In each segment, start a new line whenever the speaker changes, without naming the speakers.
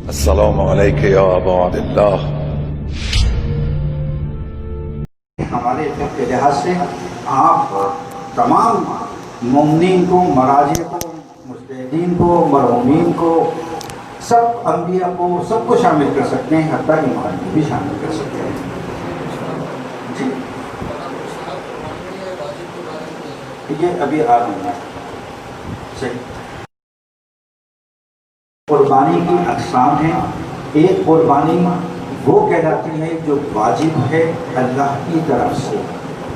السلام علیکم یا ابا عبداللہ۔
ہمارے فقہ کے لحاظ سے آپ تمام مومنین کو، مراجع کو، مجتہدین کو، مرحومین کو، سب انبیاء کو، سب کو شامل کر سکتے ہیں، حتیٰ ایمان کو بھی شامل کر سکتے ہیں۔ جی یہ ابھی آ رہا ہے صحیح۔ قربانی کی اقسام ہیں۔ ایک قربانی وہ کہلاتی ہے جو واجب ہے اللہ کی طرف سے،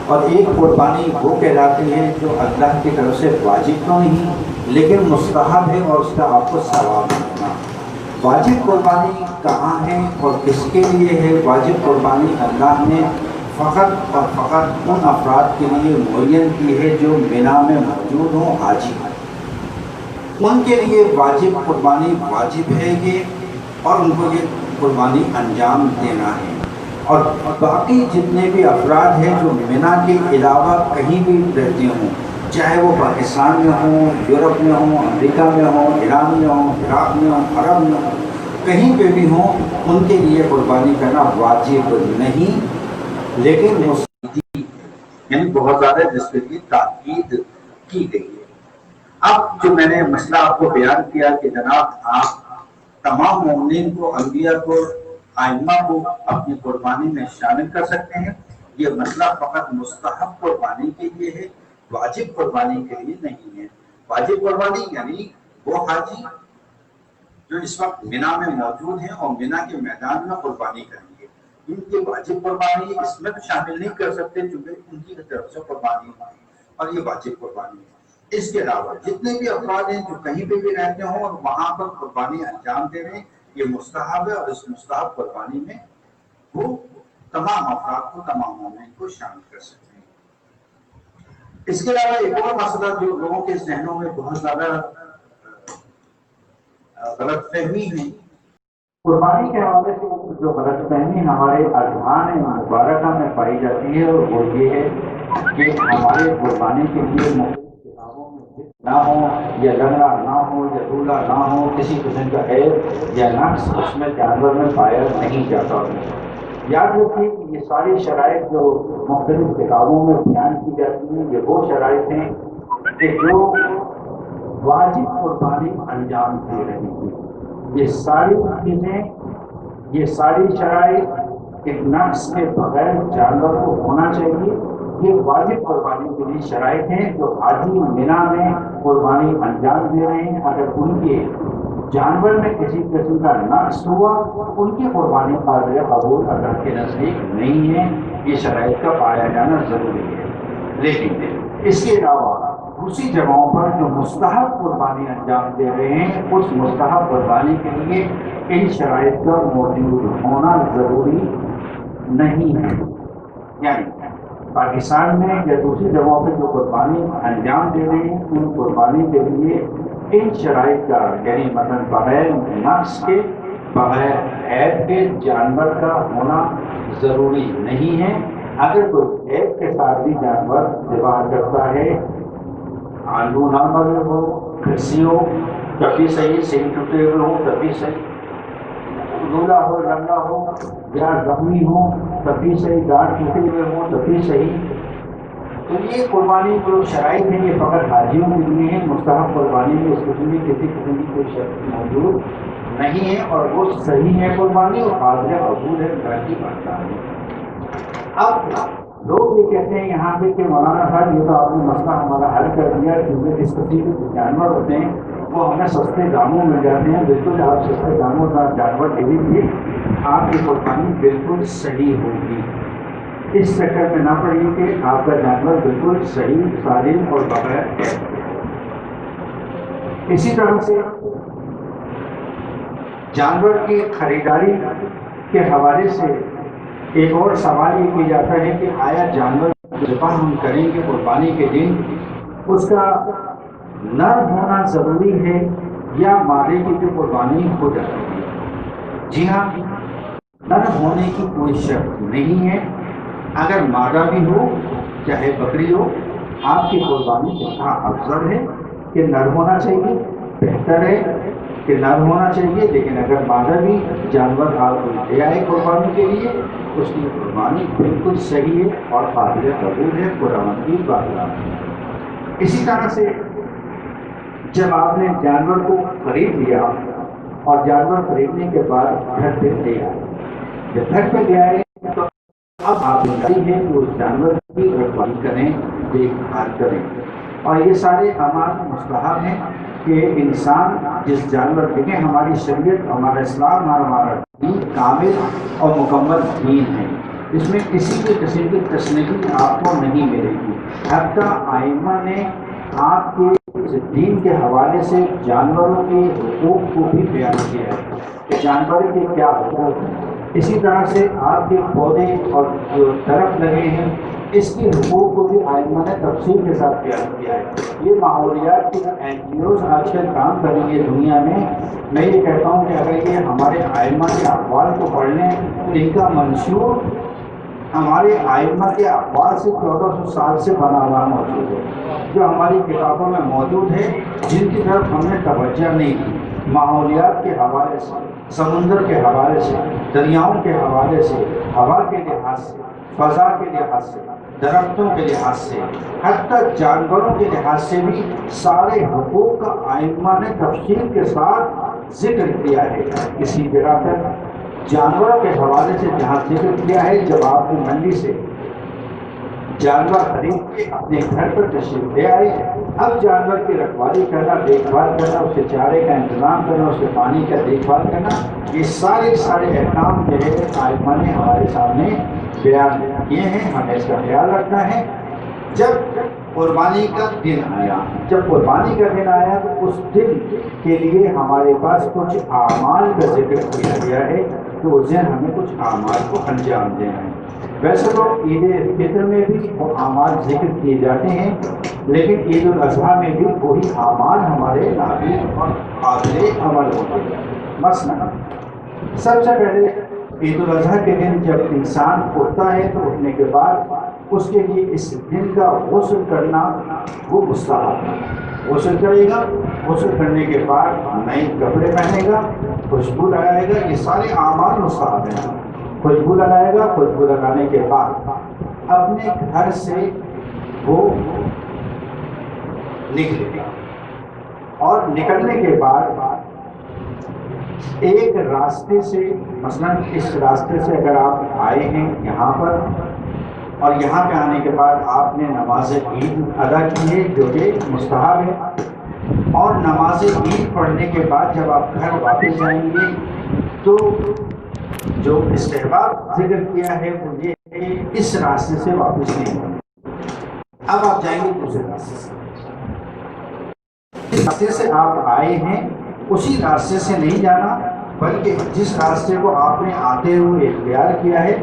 اور ایک قربانی وہ کہلاتی ہے جو اللہ کی طرف سے واجب تو نہیں لیکن مستحب ہے اور اس کا آپ کو ثواب ملنا۔ واجب قربانی کہاں ہے اور کس کے لیے ہے؟ واجب قربانی اللہ نے فقط اور فقط ان افراد کے لیے معین کی ہے جو مینا میں موجود ہوں، حاجی ہیں، ان کے لیے واجب قربانی واجب ہے یہ، اور ان کو یہ قربانی انجام دینا ہے۔ اور باقی جتنے بھی افراد ہیں جو مینا کے علاوہ کہیں بھی رہتے ہوں، چاہے وہ پاکستان میں ہوں، یورپ میں ہوں، امریکہ میں ہوں، ایران میں ہوں، عراق میں ہوں، عرب میں ہوں، کہیں پہ بھی ہوں، ان کے لیے قربانی کرنا واجب نہیں لیکن مستحب، یعنی بہت زیادہ جس کے لیے تاکید کی گئی ہے۔ اب جو میں نے مسئلہ آپ کو بیان کیا کہ جناب آپ تمام مومنین کو، انبیاء کو، ائمہ کو اپنی قربانی میں شامل کر سکتے ہیں، یہ مسئلہ فقط مستحب قربانی کے لیے ہے، واجب قربانی کے لیے نہیں ہے۔ واجب قربانی یعنی وہ حاجی جو اس وقت مینا میں موجود ہیں اور مینا کے میدان میں قربانی کریں گے، ان کی واجب قربانی اس میں شامل نہیں کر سکتے چونکہ ان کی طرف سے قربانی ہوگی، اور یہ واجب قربانی ہے۔ اس کے علاوہ جتنے بھی افراد ہیں جو کہیں پہ بھی رہتے ہوں اور وہاں پر قربانی انجام دے رہے ہیں، یہ مستحب ہے، اور اس مستحب قربانی میں وہ تمام افراد کو، تمام مومنین کو شامل کر سکتے ہیں۔ اس کے علاوہ ایک اور مسئلہ جو لوگوں کے ذہنوں میں بہت زیادہ غلط فہمی ہے، قربانی کے حوالے سے جو غلط فہمی ہمارے اذہان مبارکہ میں پائی جاتی ہے، اور وہ یہ ہے کہ ہمارے قربانی کے لیے کتابوں میں نہ ہو، یا لنگڑا نہ ہو، یا لولا نہ ہو، کسی قسم کا عیب یا نقص اس میں جانور میں پایا نہیں جاتا۔ یاد رکھیے کہ یہ ساری شرائط جو مختلف کتابوں میں بیان کی جاتی ہیں، یہ وہ شرائط ہیں کہ جو واجب قربانی انجام دے رہی ہیں۔ یہ ساری چیزیں، یہ ساری شرائط ایک نقص کے بغیر جانور کو ہونا چاہیے، یہ واجب قربانی کے لیے شرائط ہیں جو حاجی مینا میں قربانی انجام دے رہے ہیں۔ اگر ان کے جانور میں کسی قسم کا نقص ہوا، ان کی قربانی قابل قبول اللہ کے نزدیک نہیں ہے، یہ شرائط کا پایا جانا ضروری ہے۔ لیکن اس کے علاوہ دوسری جگہوں پر جو مستحب قربانی انجام دے رہے ہیں، اس مستحب قربانی کے لیے ان شرائط کا موجود ہونا ضروری نہیں ہے۔ یعنی پاکستان میں یا دوسری جگہوں پہ جو قربانی انجام دے رہے ہیں، ان قربانی کے لیے ان شرائط کا، یعنی مثلا بغیر نقص کے، بغیر عیب کے جانور کا ہونا ضروری نہیں ہے۔ اگر کوئی عیب کے ساتھ بھی جانور ذبح کرتا ہے، آلو نہ مرے ہو، کھسی ہو تبھی صحیح، سنگ ٹوٹے ہوئے ہو تبھی صحیح، لولا ہو، لنگا ہو یا زخمی ہو تبھی صحیح، دانت ٹوٹے ہوئے ہو تبھی صحیح۔ تو یہ قربانی جو شرائط ہیں یہ فقط حاجیوں کے لیے ہیں۔ مستحب قربانی میں اس قسم کی کسی قسم کی کوئی شرط موجود نہیں ہے، اور وہ صحیح ہے قربانی، اور قابل قبول ہے، اللہ کی بات ہے۔ اب لوگ یہ کہتے ہیں یہاں پہ کہ مولانا صاحب یہ تو آپ نے مسئلہ ہمارا حل کر دیا، کیونکہ اس قسم کے جانور ہوتے ہیں وہ ہمیں سستے داموں مل جاتے ہیں۔ بالکل آپ سستے داموں کا جانور لے لیجیے، آپ کی قربانی بالکل صحیح ہوگی۔ اس چکر میں نہ پڑیے کہ آپ کا جانور بالکل صحیح، سالم اور بغیر عیب۔ اسی طرح سے جانور کی خریداری کے حوالے سے ایک اور سوال یہ کیا جاتا ہے کہ آیا جانور ذبح ہم کریں گے قربانی کے دن، اس کا نر ہونا ضروری ہے یا مادے کی جو قربانی ہو جاتی ہے؟ جی ہاں، نر ہونے کی کوئی شرط نہیں ہے۔ اگر مادہ بھی ہو، چاہے بکری ہو، آپ کی قربانی اتنا افضل ہے کہ نر ہونا چاہیے، بہتر ہے۔ کہ نر ہونا چاہیے، لیکن اگر مادہ بھی جانور آپ کو لے آئے قربانی کے لیے اس کی قربانی بالکل صحیح ہے اور قابل قبول ہے، قرآن کی بات ہے۔ اسی طرح سے جب آپ نے جانور کو خرید لیا اور جانور خریدنے کے بعد گھر پہ لے آئے، جب گھر پہ لے آئے تو اب آپ ذمہ ہے کہ اس جانور کی رکھوالی کریں، دیکھ بھال کریں، اور یہ سارے اعمال مستحب ہیں کہ انسان جس جانور دیکھیں، ہماری شریعت، ہمارا اسلام اور ہمارا دین کامل اور مکمل دین ہے، اس میں کسی بھی قسم کی تشنیعی آپ کو نہیں ملے گی۔ حتیٰ آئمہ نے آپ کے دین کے حوالے سے جانوروں کے حقوق کو بھی بیان کیا ہے کہ جانور کے کیا حقوق ہیں۔ اسی طرح سے آپ کے پودے اور جو درخت لگے ہیں اس کے حقوق کو بھی آئمہ نے تفصیل کے ساتھ بیان کیا ہے۔ یہ ماحولیات کی NGOs آج کل کام کر رہی ہے دنیا میں یہ کہتا ہوں کہ اگر یہ ہمارے آئمہ کے اقوال کو پڑھ لیں تو ان کا منشور ہمارے آئمہ کے اقوال سے 1400 سال سے بنا ہوا موجود ہے، جو ہماری کتابوں میں موجود ہے، جن کی طرف ہم نے توجہ نہیں کی۔ ماحولیات کے حوالے سے، سمندر کے حوالے سے، دریاؤں کے حوالے سے، ہوا کے لحاظ سے، فضا کے لحاظ سے، درختوں کے لحاظ سے، حتیٰ جانوروں کے لحاظ سے بھی سارے حقوق کا آئمہ نے تفصیل کے ساتھ ذکر کیا ہے۔ اسی جگہ پر جانوروں کے حوالے سے جہاں ذکر کیا ہے، جب آپ کی منڈی سے جانور خرید کے اپنے گھر پر تشریف لے آئے، اب جانور کی رکھوالی کرنا، دیکھ بھال کرنا، اس کے چارے کا انتظام کرنا، اس کے پانی کا دیکھ بھال کرنا، یہ سارے احکام جو ہے آئمہ نے ہمارے سامنے بیان کیے ہیں، ہمیں اس کا خیال رکھنا ہے۔ جب قربانی کا دن آیا، تو اس دن کے لیے ہمارے پاس کچھ اعمال کا ذکر کیا گیا ہے، تو اس دن ہمیں کچھ اعمال کو انجام دینا ہے۔ ویسے تو عید فطر میں بھی وہ اعمال ذکر کیے جاتے ہیں، لیکن عید الاضحیٰ میں بھی وہی اعمال ہمارے نافذ اور قابل عمل ہوتے ہیں۔ مثلا سب سے پہلے عید الاضحیٰ کے دن جب انسان اٹھتا ہے تو اٹھنے کے بعد اس کے لیے اس دن کا غسل کرنا وہ مستحب ہے۔ غسل کرے گا، غسل کرنے کے بعد نئے کپڑے پہنے گا، خوشبو لگائے گا، یہ سارے اعمال مستحب ہیں۔ خوشبو لگائے گا، خوشبو لگانے کے بعد اپنے گھر سے وہ نکلے گا، اور نکلنے کے بعد ایک راستے سے، مثلا اس راستے سے اگر آپ آئے ہیں یہاں پر، اور یہاں پہ آنے کے بعد آپ نے نماز عید ادا کی ہے جو کہ مستحب ہے، اور نماز عید پڑھنے کے بعد جب آپ گھر واپس جائیں گے تو جو استحباب ذکر کیا ہے وہ یہ ہے کہ اس راستے سے واپس نہیں ہونا۔ اب آپ جائیں گے دوسرے راستے سے، جس راستے سے آپ آئے ہیں اسی راستے سے نہیں جانا، بلکہ جس راستے کو آپ نے آتے ہوئے اختیار کیا ہے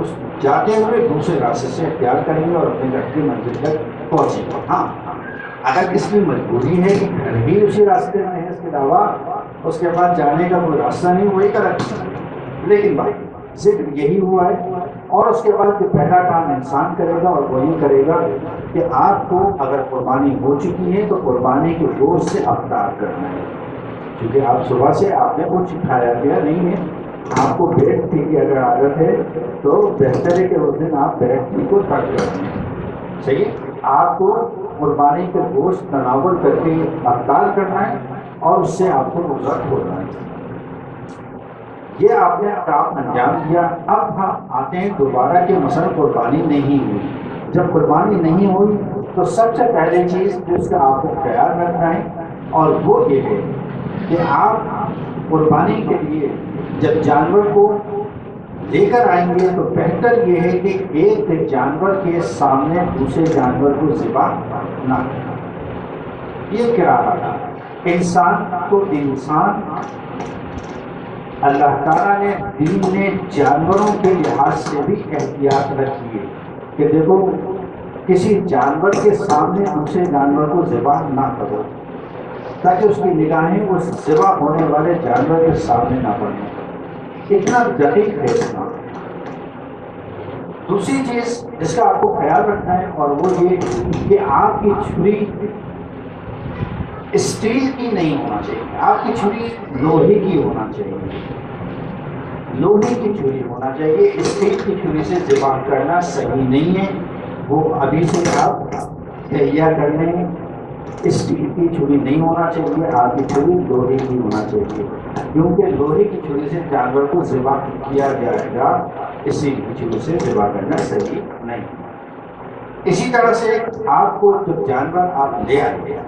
اس جاتے ہوئے دوسرے راستے سے اختیار کریں گے اور اپنے گھر کی منزل تک پہنچیں گے۔ ہاں، اگر کسی کی مجبوری ہے کہ گھر بھی اسی راستے میں ہے، اس کے علاوہ اس کے بعد جانے کا کوئی راستہ نہیں، وہی کا رکھتا ہے، لیکن بھائی ذکر یہی ہوا ہے۔ اور اس کے بعد جو پہلا کام انسان کرے گا اور وہی کرے گا کہ آپ کو اگر قربانی ہو چکی ہے تو قربانی کے گوشت سے افطار کرنا ہے، کیونکہ آپ صبح سے آپ نے کچھ کھایا پیا نہیں ہے، آپ کو بیٹ ٹی کی اگر عادت ہے تو بہتر ہے کہ اس دن آپ بیٹ ٹی کو ترک کر دیں۔ صحیح ہے، آپ کو قربانی کے گوشت تناول کر کے افطار کرنا ہے اور اس سے آپ کو روزہ کھولنا ہے۔ یہ آپ نے کام انجام دیا۔ اب ہم آتے ہیں دوبارہ کہ مثلا قربانی نہیں ہوئی۔ جب قربانی نہیں ہوئی تو سب سے پہلے چیز جس کا آپ کو خیال رکھنا ہے اور وہ یہ ہے کہ آپ قربانی کے لیے جب جانور کو لے کر آئیں گے تو بہتر یہ ہے کہ ایک جانور کے سامنے دوسرے جانور کو ذبح نہ کریں۔ یہ کراہت انسان کو اللہ تعالیٰ نے دین نے جانوروں کے لحاظ سے بھی احتیاط رکھی ہے کہ دیکھو کسی جانور کے سامنے دوسرے جانور کو ذبح نہ کرو، تاکہ اس کی نگاہیں اس ذبح ہونے والے جانور کے سامنے نہ پڑیں۔ اتنا دقیق ہے اسلام۔ دوسری چیز جس کا آپ کو خیال رکھنا ہے اور وہ یہ کہ آپ کی چھری اسٹیل کی نہیں ہونا چاہیے، آپ کی چھری لوہے کی ہونا چاہیے، لوہے کی چھری ہونا چاہیے۔ اسٹیل کی چھری سے ذبح کرنا صحیح نہیں ہے، وہ ابھی سے آپ تہیا کر لیں۔ اسٹیل کی چھری نہیں ہونا چاہیے، آپ کی چھری لوہے کی ہونا چاہیے، کیونکہ لوہے کی چھری سے جانور کو ذبح کیا جائے گا، اسٹیل کی چھری سے ذبح کرنا صحیح نہیں۔ اسی طرح سے آپ کو جب جانور آپ لے آئے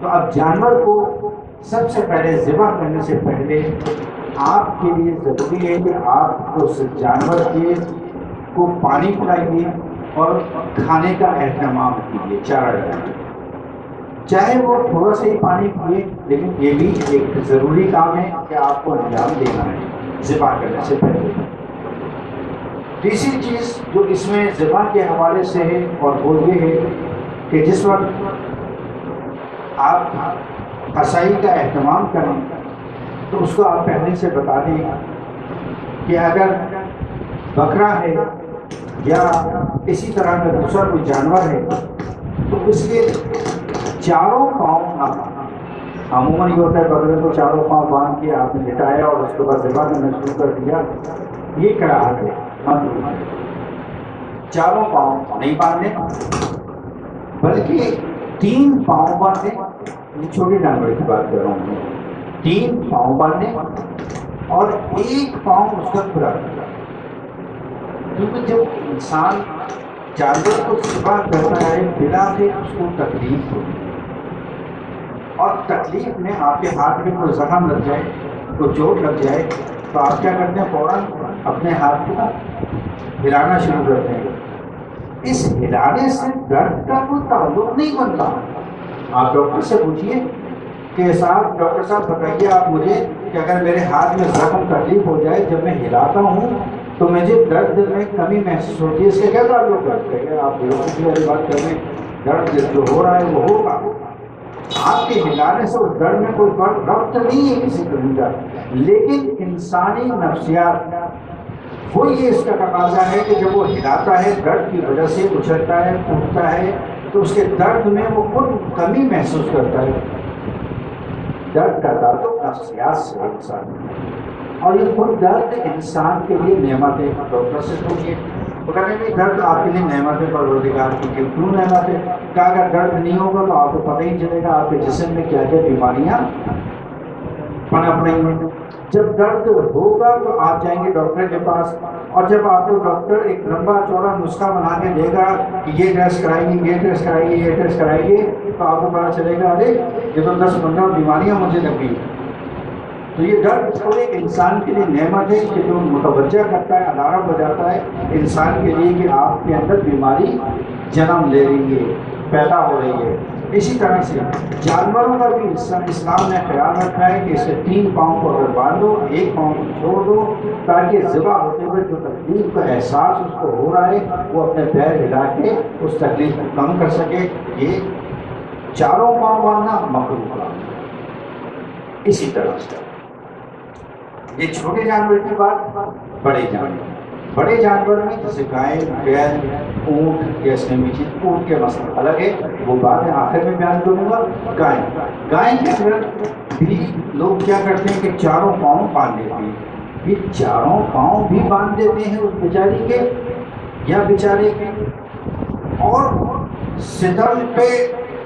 تو اب جانور کو سب سے پہلے ذبح کرنے سے پہلے آپ کے لیے ضروری ہے کہ آپ اس جانور کے کو پانی پلائیے اور کھانے کا اہتمام کیجیے، چارہ ڈالیں، چاہے وہ تھوڑا سا ہی پانی پیے، لیکن یہ بھی ایک ضروری کام ہے کہ آپ کو انجام دینا ہے ذبح کرنے سے پہلے۔ تیسری چیز جو اس میں ذبح کے حوالے سے ہے اور وہ یہ ہے کہ جس وقت آپ قصائی کا اہتمام کریں تو اس کو آپ پہلے سے بتا دیں کہ اگر بکرا ہے یا اسی طرح کا دوسرا کوئی جانور ہے تو اس کے چاروں پاؤں نہ باندھیں۔ عموماً یہ ہوتا ہے بکرے کو چاروں پاؤں باندھ کے آپ نے لٹایا اور اس کے بعد ذبح کرنا شروع کر دیا، یہ کراہت ہے، مت ہے۔ چاروں پاؤں نہیں باندھیں بلکہ 3 پاؤں باندھیں، یہ چھوٹے جانور کی بات کر رہا ہوں میں، 3 پاؤں باندھیں اور 1 پاؤں اس کا کھلا رکھیں، کیونکہ جب انسان جانور کو ذبح کرتا ہے بلا سے اس کو تکلیف ہوتی ہے، اور تکلیف میں آپ کے ہاتھ میں کوئی زخم لگ جائے، کوئی چوٹ لگ جائے تو آپ کیا کرتے ہیں؟ فوراً اپنے ہاتھ کو ہلانا شروع کرتے ہیں۔ اس ہلانے سے درد کا کوئی تعلق نہیں بنتا۔ آپ ڈاکٹر سے پوچھیے کہ صاحب، ڈاکٹر صاحب بتائیے آپ مجھے کہ اگر میرے ہاتھ میں زخم تکلیف ہو جائے، جب میں ہلاتا ہوں تو مجھے درد میں کمی محسوس ہوتی ہے، اس کا کیا تعلق ہے؟ کہ آپ بیوقوفی والی بات کر رہے ہیں، درد جو ہو رہا ہے وہ ہوگا، آپ کے ہلانے سے اس درد میں کوئی فرق ربط نہیں ہے کسی قسم کا، لیکن انسانی نفسیات وہ یہ اس کا تقاضا ہے کہ جب وہ ہلاتا ہے درد کی وجہ سے اچھلتا ہے، ٹوٹتا ہے، تو اس کے درد میں وہ خود کمی محسوس کرتا ہے۔ درد کا تعلق نفسیات سے انسان، اور یہ خود درد انسان کے لیے نعمت ہے۔ ڈاکٹر سے پوچھیے، وہ کہتے ہیں کہ درد آپ کے لیے نعمت ہے، پروردگار کی، کیوں نعمت ہے؟ کہ اگر درد نہیں ہوگا تو آپ کو پتہ ہی چلے گا آپ کے جسم میں کیا کیا بیماریاں پنپ رہی ہیں۔ جب درد ہوگا تو آپ جائیں گے ڈاکٹر کے پاس، اور جب آپ کو ڈاکٹر ایک لمبا چوڑا نسخہ بنا کے دے گا کہ یہ ٹیسٹ کرائیے، یہ ٹیسٹ کرائیے، یہ ٹیسٹ کرائیے، تو آپ کو پتا چلے گا ارے یہ تو 10-15 بیماریاں مجھے لگ گئی۔ تو یہ درد خود ایک انسان کے لیے نعمت ہے کہ جو متوجہ کرتا ہے، الارم بجاتا ہے انسان کے لیے کہ آپ کے اندر بیماری جنم لے رہی ہے، پیدا ہو رہی ہے۔ اسی طرح سے جانوروں کا بھی اسلام نے خیال رکھا ہے کہ اس کے 3 پاؤں کو اگر باندھو، 1 پاؤں کو چھوڑ دو، تاکہ ذبح ہوتے ہوئے جو تکلیف کا احساس اس کو ہو رہا ہے وہ اپنے پیر ہلا کے اس تکلیف کو کم کر سکے۔ یہ چاروں پاؤں باندھنا مکروہ ہے۔ اسی طرح سے یہ چھوٹے جانور کی بات، بڑے جانور میں جیسے گائے، بیل، اونٹ، یا اس میں میٹھی، اونٹ کے مسئلہ الگ ہے، وہ بات میں آخر میں بیان کروں گا۔ گائے کے اندر بھی لوگ کیا کرتے ہیں کہ چاروں پاؤں باندھ دیتے ہیں۔ یہ چاروں پاؤں بھی باندھ دیتے ہیں اس بیچاری کے یا بیچارے کے، اور ستم پہ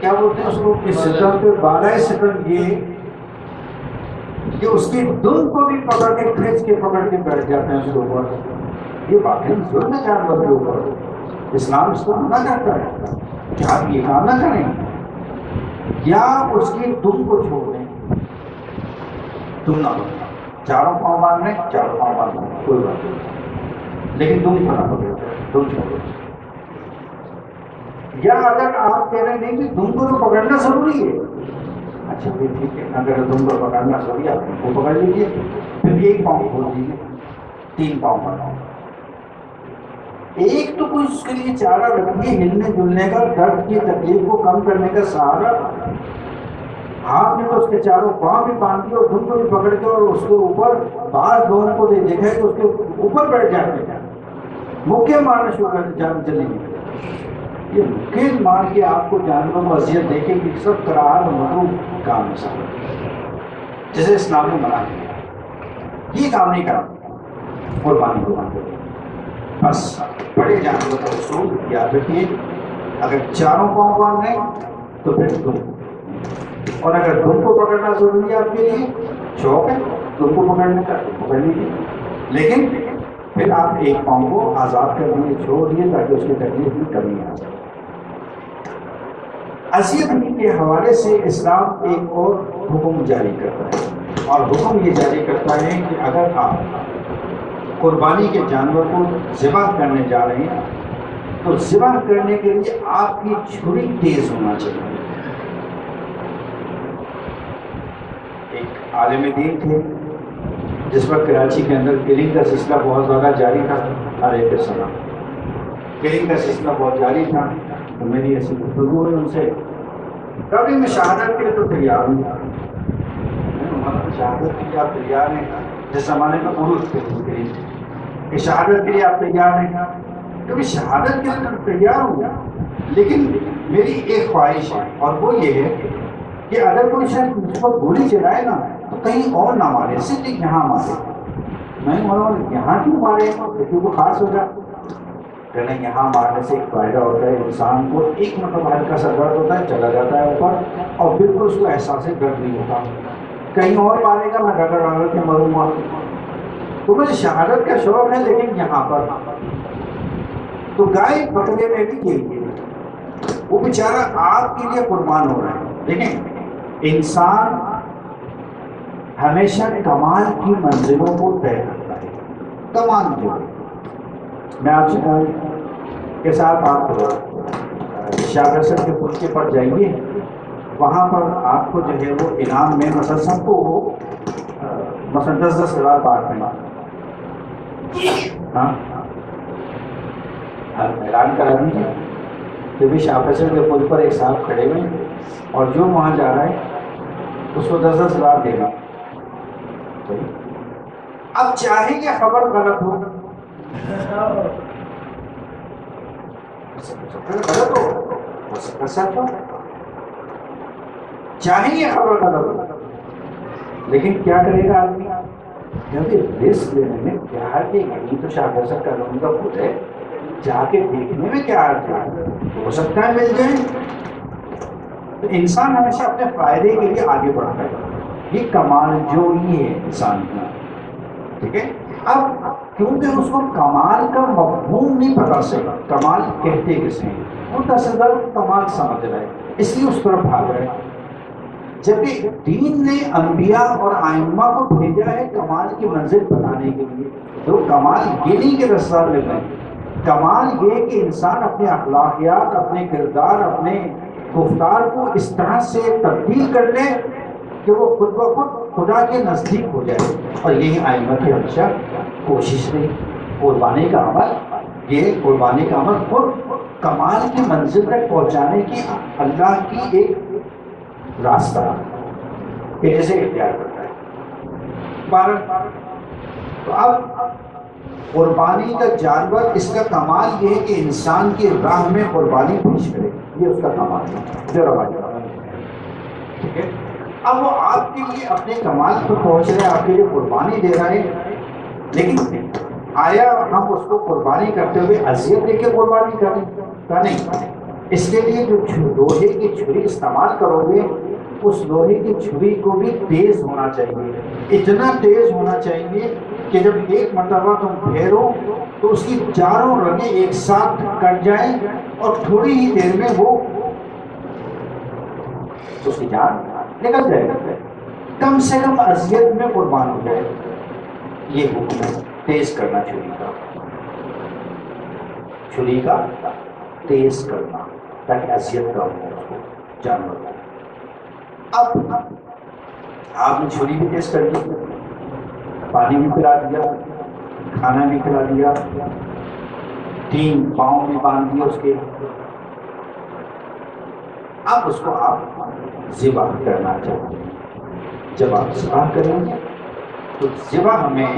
کیا بولتے ہیں اس کو، کہ ستم پہ بالائے ستم یہ کہ اس کی دم کو بھی پکڑ کے کھینچ کے پکڑ کے بیٹھ جاتے ہیں اس کے اوپر۔ یہ واقعی ظلم ہے جانور کے اوپر، اسلام اس کو منع کرتا ہے کہ آپ یہ کام نہ کریں، یا اس کی دم کو چھوڑ دیں، تم نہ پکڑنا، چاروں پاؤں باندھنے، چاروں پاؤں باندھنا کوئی بات نہیں، لیکن تم کو نہ پکڑو، تم چھوڑو۔ یا اگر آپ کہہ رہے ہیں کہ دم کو تو پکڑنا ضروری ہے، اچھا پھر ٹھیک ہے، اگر تم کو پکڑنا ضروری ہے آپ کو پکڑ لیجیے، پھر 1 پاؤں کھول دیجیے، 3 پاؤں بناؤ۔ ایک تو کوئی اس کے لیے چارہ رکھیے، ہلنے جلنے کا، درد کی تکلیف کو کم کرنے کا سہارا۔ آپ نے تو اس کے چاروں پاؤں بھی باندھ دیے اور دم کو بھی پکڑ کے، اور اس کے اوپر بعض لوگوں کو دیکھا ہے کہ اس کے اوپر بیٹھ جاتے ہیں، مکے مارنا شروع کر جلنے کے، یہ مکیل مار کے آپ کو جانوروں کو اذیت دے کے سب کراہت اور مکروہ کام ہے سب، جسے اسلام نے منع کیا، یہ کام نہیں کرنا قربانی کو مانتے بس بڑے جانوروں کا اصول یاد رکھیے، اگر چاروں پاؤں باندھ گئے تو پھر دم، اور اگر دم کو پکڑنا ضروری ہے آپ کے لیے، شوق ہے دم کو پکڑنے کا تو پکڑ لیجیے، لیکن پھر آپ ایک پاؤں کو آزاد کر دیے، چھوڑ دیے تاکہ اس کی تکلیف میں کمی آ جائے۔ اذیت کے حوالے سے اسلام ایک اور حکم جاری کرتا ہے، اور حکم یہ جاری کرتا ہے کہ اگر آپ قربانی کے جانور کو ذبح کرنے جا رہے ہیں تو ذبح کرنے کے لیے آپ کی چھری تیز ہونا چاہیے۔ ایک عالم دین تھے جس وقت کراچی کے اندر کلنگ کا سلسلہ بہت زیادہ جاری تھا، علیہ السلام کلنگ کا سلسلہ بہت جاری تھا، تو میری ایسی گفتگو ہوئی ان سے، کبھی میں شہادت کے لیے تو تیار ہوں، شہادت کے لیے آپ تیار ہیں؟ جس زمانے میں عروج کے لیے کہ شہادت کے لیے آپ تیار ہیں؟ کبھی شہادت کے لیے تو تیار ہوں، لیکن میری ایک خواہش ہے، اور وہ یہ ہے کہ اگر کوئی شخص مجھ پر گولی چلائے نا تو کہیں اور نہ مارے، صرف یہاں مارے۔ میں بولا یہاں کیوں مارے، کیونکہ خاص ہو جائے، کہنا یہاں مارنے سے ایک فائدہ ہوتا ہے، انسان کو ایک مطلب ہلکا سا درد ہوتا ہے، چلا جاتا ہے اوپر، اور بالکل اس کو احساس درد نہیں ہوتا۔ کہیں اور مارے گا میں رگڑ رگڑ کے مروں گا۔ تو مجھے شہادت کا شوق ہے، لیکن یہاں پر تو گائے بکرے میں بھی یہی ہے، وہ بیچارہ آپ کے لیے قربان ہو رہا ہے۔ دیکھیں انسان ہمیشہ کمال کی منزلوں کو طے کرتا ہے، کمال جو میں آپ سے کہوں کہ صاحب آپ شاہ رسل کے پلچے پر جائیے، وہاں پر آپ کو جو ہے وہ انعام میں مثلا سب کو وہ مثلا 10-10 ہزار پار میں ہاں اعلان کرا دیجیے کہ بھی شاہ رسل کے پل پر ایک صاحب کھڑے ہوئے اور جو وہاں جا رہا ہے اس کو 10-10 ہزار دے گا۔ اب چاہے کہ خبر غلط ہو، غلط ہو سچ ہو، چاہے یہ خبر غلط ہو، لیکن کیا کرے گا آدمی؟ کیونکہ رسک لینے میں کیا ہے کہ یہی تو شاہ رسل کا لوگوں کا خود ہے، جا کے دیکھنے میں کیا ہے، ہو سکتا ہے مل جائے۔ تو انسان ہمیشہ اپنے فائدے کے لیے آگے بڑھتا ہے، یہ کمال جوئی ہے انسان کی، ٹھیک ہے۔ اب کیونکہ اس کو کمال کا مفہوم نہیں پتا چلا، کمال کہتے کسے ہیں، وہ 10,000 کمال سمجھ رہے اس لیے اس طرف بھاگ رہے، جبکہ دین نے انبیاء اور ائمہ کو بھیجا ہے کمال کی منزل بتانے کے لیے۔ تو کمال یہ نہیں کہ 10,000 لگ رہے، کمال یہ کہ انسان اپنے اخلاقیات، اپنے کردار، اپنے گفتار کو اس طرح سے تبدیل کر لے کہ وہ خود بخود خدا کے نزدیک ہو جائے، اور یہی ائمہ کی ہمیشہ کوشش رہی۔ قربانی کا عمل، یہ قربانی کا عمل خود کمال کی منزل تک پہنچانے کی اللہ کی ایک راستہ کہ جسے اختیار کرتا ہے۔ تو اب قربانی کا جانور، اس کا کمال یہ ہے کہ انسان کی راہ میں قربانی پیش کرے، یہ اس کا کمال ہے جو رواج ہے، ٹھیک ہے۔ اب وہ آپ کے لیے اپنے کمال پر پہنچ رہے، آپ کے لیے قربانی دے رہے ہیں، لیکن آیا ہم اس کو قربانی کرتے ہوئے اذیت دے کے قربانی کریں؟ کا نہیں، اس کے لیے جو لوہے کی چھری استعمال کرو گے، اس لوہے کی چھری کو بھی تیز ہونا چاہیے، اتنا تیز ہونا چاہیے کہ جب ایک مرتبہ تم پھیرو تو اس کی چاروں رگیں ایک ساتھ کٹ جائیں، اور تھوڑی ہی دیر میں وہ اس کی جان نکل جائے گا، کم سے کم اذیت میں قربان ہو جائے۔ یہ حکم ہے تیز کرنا چھری کا تیز کرنا، تاکہ اذیت کم ہو اس کو جانور کو۔ اب آپ نے چھری بھی تیز کر دی، پانی بھی پلا دیا، کھانا بھی کھلا دیا، 3 پاؤں بھی باندھ دیے اس کے، اب اس کو آپ ذبح کرنا چاہتے ہیں۔ جب آپ ذبح کریں گے تو ذبح میں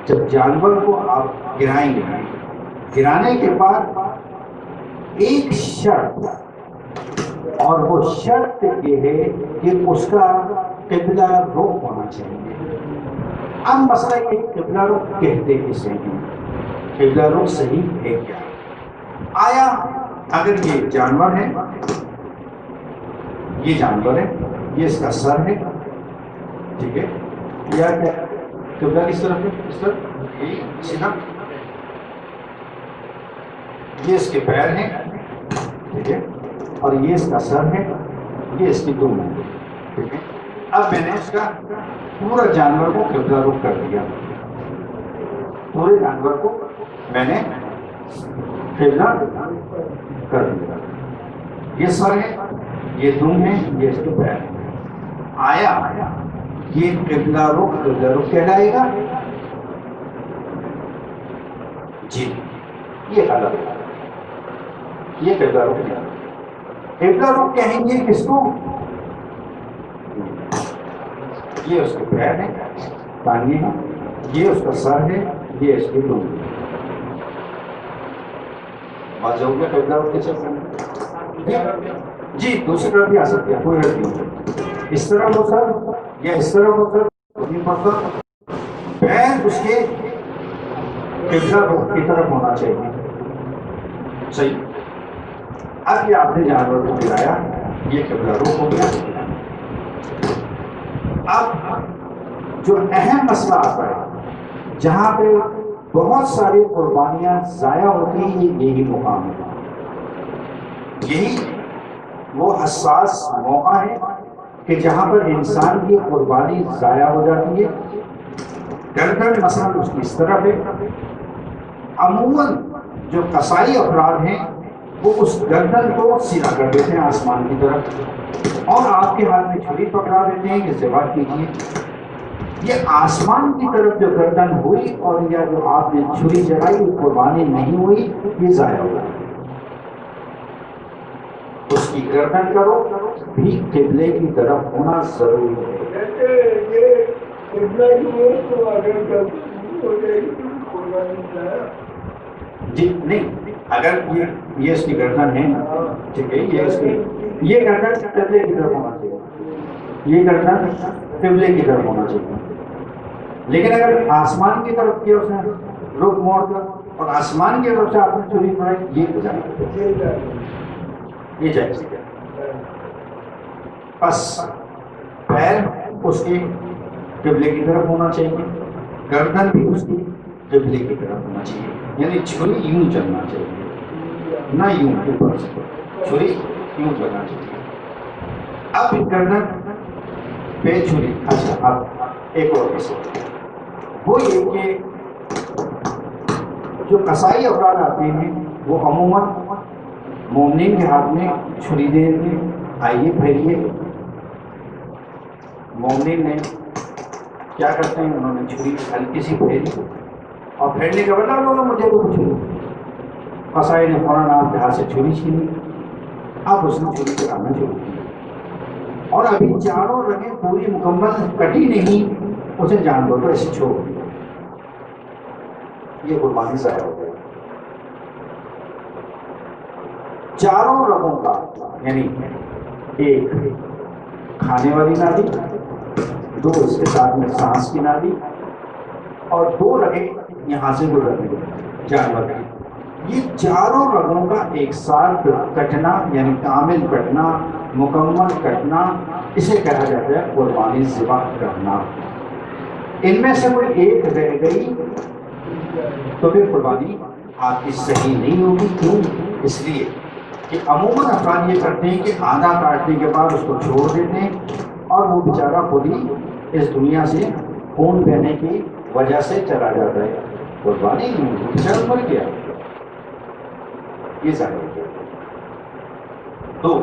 جب جانور کو آپ گرائیں گے، گرانے کے بعد ایک شرط، اور وہ شرط یہ ہے کہ اس کا قبلہ رخ ہونا چاہیے۔ اب مسئلہ یہ قبلہ رخ کہتے کسے ہیں، قبلہ رخ صحیح ہے کیا؟ آیا اگر یہ جانور ہے، یہ جانور ہے، یہ اس کا سر ہے، ٹھیک ہے، یا کیا قبلہ کس طرف ہے؟ اس طرف، یہ سیدھا، یہ اس کے پیر ہیں، ٹھیک ہے، اور یہ اس کا سر ہے، یہ اس کی دم ہے، ٹھیک ہے۔ اب میں نے اس کا پورا جانور کو قبلہ رخ کر دیا، پورے جانور کو میں نے قبلہ کر دیا، یہ سر ہے، یہ دم ہے، یہ اس کے پیر ہے۔ آیا یہ قبلہ رخ کہلائے گا؟ جی، یہ غلط ہے، یہ قبلہ رخ نہیں۔ قبلہ رخ کہیں گے کس کو؟ یہ اس کے پیر ہے، ٹانگیں ہیں، یہ اس کا سر ہے، یہ اس کی دم ہے۔ واضح ہو گیا قبلہ رخ کیسے کرنا؟ جی، دوسری طرف بھی آ سکتے ہیں، کوئی حرج نہیں، اس طرح ہو سر یا اس طرح ہو سر، نہیں پڑتا، پیر اس کے قبلہ رخ کی طرف ہونا چاہیے، صحیح۔ اب یہ آپ نے جانور کو گرایا، یہ قبلہ رخ ہو گیا۔ اب جو اہم مسئلہ آتا ہے، جہاں پہ بہت ساری قربانیاں ضائع ہوتی ہیں، یہی مقام ہے، یہی وہ حساس موقع ہے کہ جہاں پر انسان کی قربانی ضائع ہو جاتی ہے۔ گردن مثلا اس کی اس طرف ہے، عموماً جو قصائی افراد ہیں وہ اس گردن کو سیدھا کر دیتے ہیں آسمان کی طرف، اور آپ کے ہاتھ میں چھری پکڑا دیتے ہیں کہ ذبح کیجیے۔ یہ آسمان کی طرف جو گردن ہوئی اور یا جو آپ نے چھری چلائی قربانی نہیں ہوئی، یہ ضائع ہو گئی۔ اس کی گردن کرو بھی قبلے کی طرف ہونا ضروری ہے۔ جی نہیں، اگر یہ اس کی گردن ہے نا، ٹھیک ہے، یہ اس کی یہ گردن قبلے کی طرف ہونا چاہیے، یہ گردن قبلے کی طرف ہونا چاہیے۔ لیکن اگر آسمان کی طرف کیا اس نے رخ موڑ کر اور آسمان کی طرف سے آپ نے چھری پڑائی، یہ جائز ہے۔ بس پیر اس کے قبلے کی طرف ہونا چاہیے، گردن بھی اس کی قبلے کی طرف ہونا چاہیے، یعنی چھری یوں چلنا چاہیے، نہ یوں اوپر سے، چھری یوں چلنا چاہیے۔ اب گردن پہ چھری، اچھا اب ایک اور مسئلہ وہ یہ کہ جو قصائی افراد آتے ہیں وہ عموماً مومنین کے ہاتھ میں چھری دے دیں، آئیے پھیریے۔ مومنین نے کیا کرتے ہیں، انہوں نے چھری ہلکی سی پھیری، اور پھیرنے کے بعد انہوں نے مجھے وہ چھری، قصائی نے فوراً آپ کے ہاتھ سے چھری چھینی، اب اس نے چھری چلانا شروع کی، اور ابھی چاروں رگیں پوری مکمل کٹی نہیں، اسے جانور کو ایسے چھوڑ دیا، یہ قربانی ضائع ہو گئی۔ چاروں رگوں کا، یعنی ایک کھانے والی نالی، دو اس کے ساتھ میں سانس کی نالی، اور دو رگیں یہاں سے گزرنے جانور کی، یہ چاروں رگوں کا ایک ساتھ کٹنا، یعنی کامل کٹنا، مکمل کٹنا، اسے کہا جاتا ہے قربانی ذبح کرنا۔ ان میں سے کوئی ایک رہ گئی تو پھر قربانی آپ کی صحیح نہیں ہوگی۔ کیوں؟ اس لیے کہ عموماً افراد یہ کرتے ہیں کہ آدھا کاٹنے کے بعد اس کو چھوڑ دیتے ہیں، اور وہ بیچارہ خود ہی اس دنیا سے خون بہنے کی وجہ سے چلا جاتا ہے، قربانی نہیں ہوگی، بیچارہ مر گیا، یہ ظاہر ہے۔ تو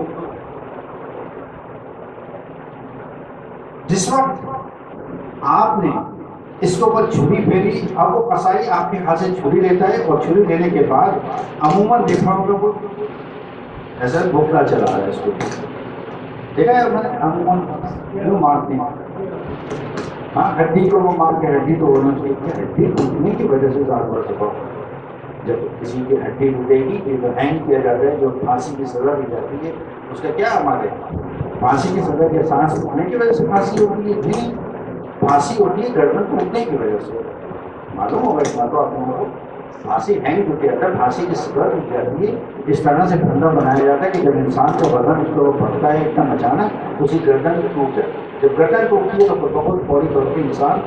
جس وقت آپ نے اس کے اوپر چھری پھیری، اب وہ قصائی آپ کے ہاتھ سے چھری لیتا ہے، اور چھری لینے کے بعد عموماً دیکھا ہوگا وہ ایسا بھوکلا چلا رہا ہے، اس کو دیکھا ہے میں نے، عموماً کیوں مارتے ہیں، ہاں ہڈی کو وہ مار کے ہڈی تو ہونا چاہیے، ہڈی ٹوٹنے کی وجہ سے زیادہ بڑھ چکا ہو، جب کسی کی ہڈی ٹوٹے گی کہ جو ہینگ کیا جاتا ہے، جو پھانسی کی سزا دی جاتی ہے، اس کا کیا عمل ہے؟ پھانسی کی سزا کے سانس ٹوٹنے کی وجہ سے پھانسی ہوتی ہے؟ نہیں، پھانسی ہوتی ہے گردن ٹوٹنے کی وجہ سے۔ معلوم ہوگا اس بات کو آپ لوگوں کو، پھانسی ہینگ جو کہتا ہے، پھانسی کی سزا دی جاتی ہے، اس طرح سے پھندا بنایا جاتا ہے کہ جب انسان کا بدن اس کو بڑھتا ہے ایک دم اچانک، اسی گردن ٹوٹ جاتی ہے۔ جب گردن ٹوٹتی ہے تو بہت فوری طور پہ انسان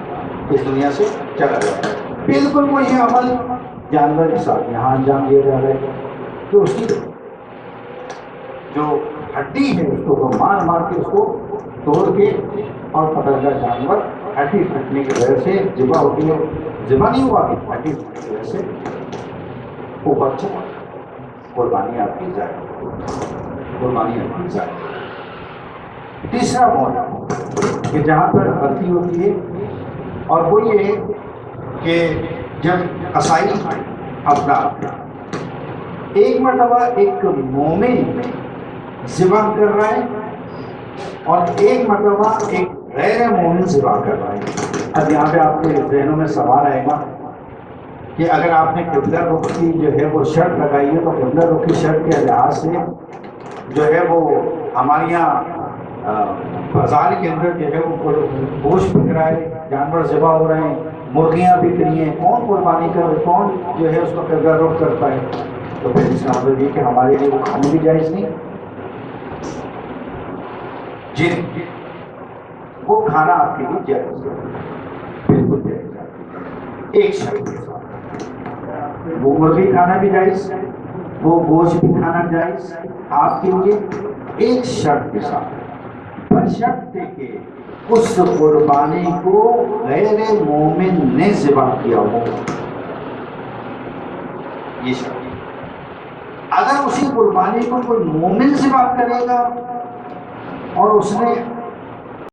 اس دنیا سے چلا جاتا ہے۔ بالکل وہی عمل جانور کے ساتھ یہاں انجام دیا جا رہا ہے کہ اس کی جو ہڈی ہے اس کو وہ مار مار کے اس کو توڑ کے، اور پکڑتا جانور ہڈی پھٹنے کی وجہ سے ذبح ہوتی ہے، ذبح نہیں ہوا، ہڈی پھٹنے کی وجہ سے وہ بچہ قربانی آپ کی جائے، قربانی آپ کی جائے۔ تیسرا موضوع کہ جہاں پر غلطی ہوتی ہے، اور وہ یہ ہے کہ جب قصائی افراد ایک مرتبہ ایک مومن ذبح کر رہا ہے اور ایک مرتبہ ایک غیر مومن ذبح کر رہا ہے۔ اب یہاں پہ آپ کے ذہنوں میں سوال آئے گا کہ اگر آپ نے قبلہ رخ کی جو ہے وہ شرط لگائی ہے، تو قبلہ رخ کی شرط کے لحاظ سے جو ہے وہ ہمارے یہاں بازار کے اندر جو ہے وہ گوشت بک رہا ہے، جانور ذبح ہو رہے ہیں، مرغیاں بک رہی ہیں، کون قربانی کر، کون جو ہے اس کو قبلہ رخ کرتا ہے؟ تو پھر اس کا مطلب یہ کہ ہمارے لیے وہ کھانا بھی جائز نہیں، جی وہ کھانا آپ کے لیے جائز ہے، بالکل جائز ہے، ایک شرط کے ساتھ۔ وہ مرغی کھانا بھی جائز، وہ گوشت بھی کھانا جائز آپ کے لیے، ایک شرط کے ساتھ، بشرط کہ اس قربانی کو غیر مومن نے ذبح کیا ہو، یہ شرط۔ اگر اسی قربانی کو کوئی مومن ذبح کرے گا اور اس نے